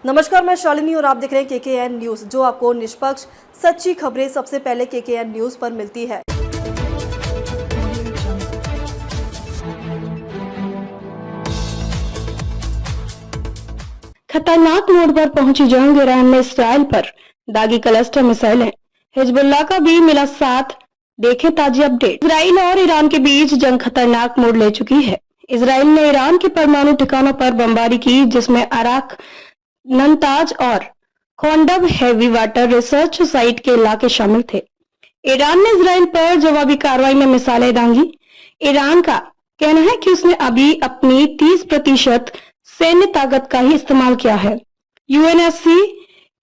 नमस्कार, मैं शालिनी और आप देख रहे हैं केकेएन न्यूज, जो आपको निष्पक्ष सच्ची खबरें सबसे पहले केकेएन न्यूज पर मिलती है। खतरनाक मोड़ पर पहुंची जंग। ईरान ने इसराइल पर दागी क्लस्टर मिसाइलें, हिजबुल्लाह का भी मिला साथ। देखें ताजी अपडेट। इसराइल और ईरान के बीच जंग खतरनाक मोड़ ले चुकी है। इसराइल ने ईरान के परमाणु ठिकानों पर बमबारी की, जिसमें अराक, नतांज और खोंडब हैवी वाटर रिसर्च साइट के इलाके शामिल थे। ईरान ने इसराइल पर जवाबी कार्रवाई में मिसाइलें दांगी। ईरान का कहना है कि उसने अभी अपनी 30% सैन्य ताकत का ही इस्तेमाल किया है। यूएनएससी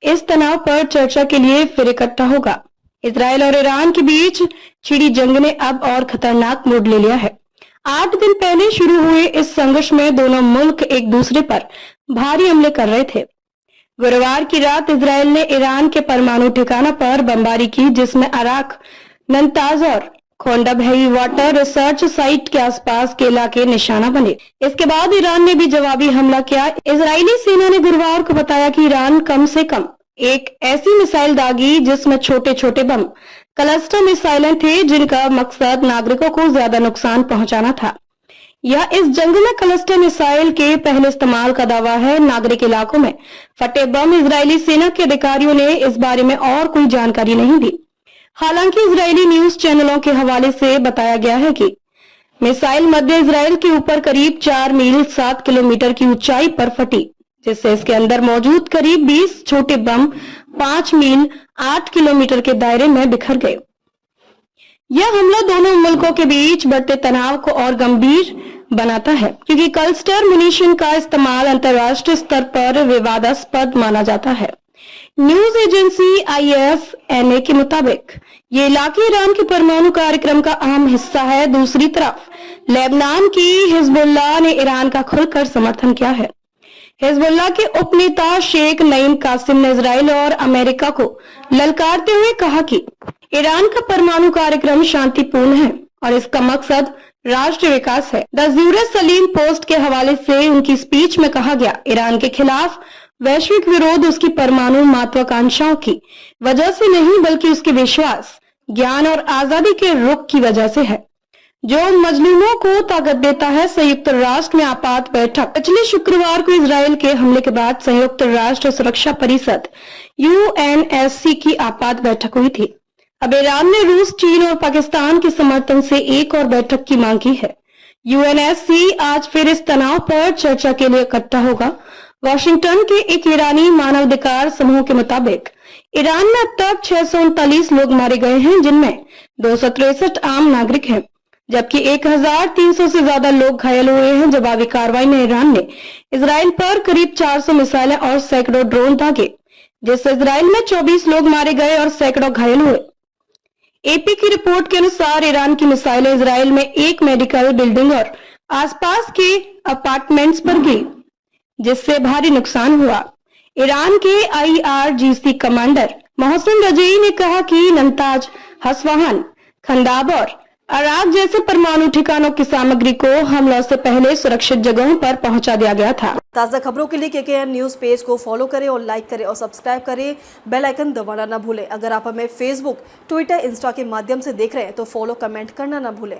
इस तनाव पर चर्चा के लिए फिर इकट्ठा होगा। इसराइल और ईरान के बीच छिड़ी जंग ने अब और खतरनाक मोड़ ले लिया है। 8 दिन पहले शुरू हुए इस संघर्ष में दोनों मुल्क एक दूसरे पर भारी हमले कर रहे थे। गुरुवार की रात इसराइल ने ईरान के परमाणु ठिकानों पर बमबारी की, जिसमें अराक, नतांज और खोंडब हैवी वाटर रिसर्च साइट के आसपास के इलाके निशाना बने। इसके बाद ईरान ने भी जवाबी हमला किया। इजरायली सेना ने गुरुवार को बताया कि ईरान कम से कम एक ऐसी मिसाइल दागी जिसमें छोटे छोटे बम क्लस्टर मिसाइलें थे, जिनका मकसद नागरिकों को ज्यादा नुकसान पहुंचाना था। यह इस जंग में क्लस्टर मिसाइल के पहले इस्तेमाल का दावा है। नागरिक इलाकों में फटे बम। इजरायली सेना के अधिकारियों ने इस बारे में और कोई जानकारी नहीं दी। हालांकि इजरायली न्यूज चैनलों के हवाले से बताया गया है कि मिसाइल मध्य इजराइल के ऊपर करीब 4 मील 7 किलोमीटर की ऊंचाई पर फटी, जिससे इसके अंदर मौजूद करीब 20 छोटे बम 5 मील 8 किलोमीटर के दायरे में बिखर गए। यह हमला दोनों मुल्कों के बीच बढ़ते तनाव को और गंभीर बनाता है, क्योंकि क्लस्टर मुनीशन का इस्तेमाल अंतर्राष्ट्रीय स्तर पर विवादास्पद माना जाता है। न्यूज एजेंसी ISNA के मुताबिक ये इलाके ईरान के परमाणु कार्यक्रम का अहम हिस्सा है। दूसरी तरफ लेबनान की हिजबुल्लाह ने ईरान का खुलकर समर्थन किया है। हिजबुल्लाह के उपनेता शेख नईम कासिम ने इजराइल और अमेरिका को ललकारते हुए कहा कि ईरान का परमाणु कार्यक्रम शांतिपूर्ण है और इसका मकसद राष्ट्रीय विकास है। द जेरूसलम पोस्ट के हवाले से उनकी स्पीच में कहा गया, ईरान के खिलाफ वैश्विक विरोध उसकी परमाणु महत्वाकांक्षाओं की वजह से नहीं, बल्कि उसके विश्वास, ज्ञान और आजादी के रुख की वजह से है, जो मजलूमों को ताकत देता है। संयुक्त राष्ट्र में आपात बैठक पिछले शुक्रवार को इजराइल के हमले के बाद संयुक्त राष्ट्र सुरक्षा परिषद UNSC की आपात बैठक हुई थी। अब ईरान ने रूस, चीन और पाकिस्तान के समर्थन से एक और बैठक की मांग की है। UNSC आज फिर इस तनाव पर चर्चा के लिए इकट्ठा होगा। वाशिंगटन के एक ईरानी मानवाधिकार समूह के मुताबिक ईरान में अब तक 639 लोग मारे गए हैं, जिनमें 263 आम नागरिक हैं, जबकि 1300 से ज्यादा लोग घायल हुए हैं। जवाबी कार्रवाई में ईरान ने इसराइल पर करीब 400 मिसाइलें और सैकड़ों ड्रोन दागे, जिससे इसराइल में 24 लोग मारे गए और सैकड़ों घायल हुए। AP की रिपोर्ट के अनुसार ईरान की मिसाइलें इसराइल में एक मेडिकल बिल्डिंग और आसपास के अपार्टमेंट्स पर गिरी, जिससे भारी नुकसान हुआ। ईरान के IRGC कमांडर मोहसिन रजई ने कहा कि नतांज, हसफहान, खंदाब और अराक जैसे परमाणु ठिकानों की सामग्री को हमलों से पहले सुरक्षित जगहों पर पहुंचा दिया गया था। ताज़ा खबरों के लिए केकेएन न्यूज पेज को फॉलो करें और लाइक करें और सब्सक्राइब करें। बेल आइकन दबाना ना भूलें। अगर आप हमें फेसबुक, ट्विटर, इंस्टा के माध्यम से देख रहे हैं तो फॉलो, कमेंट करना ना भूलें।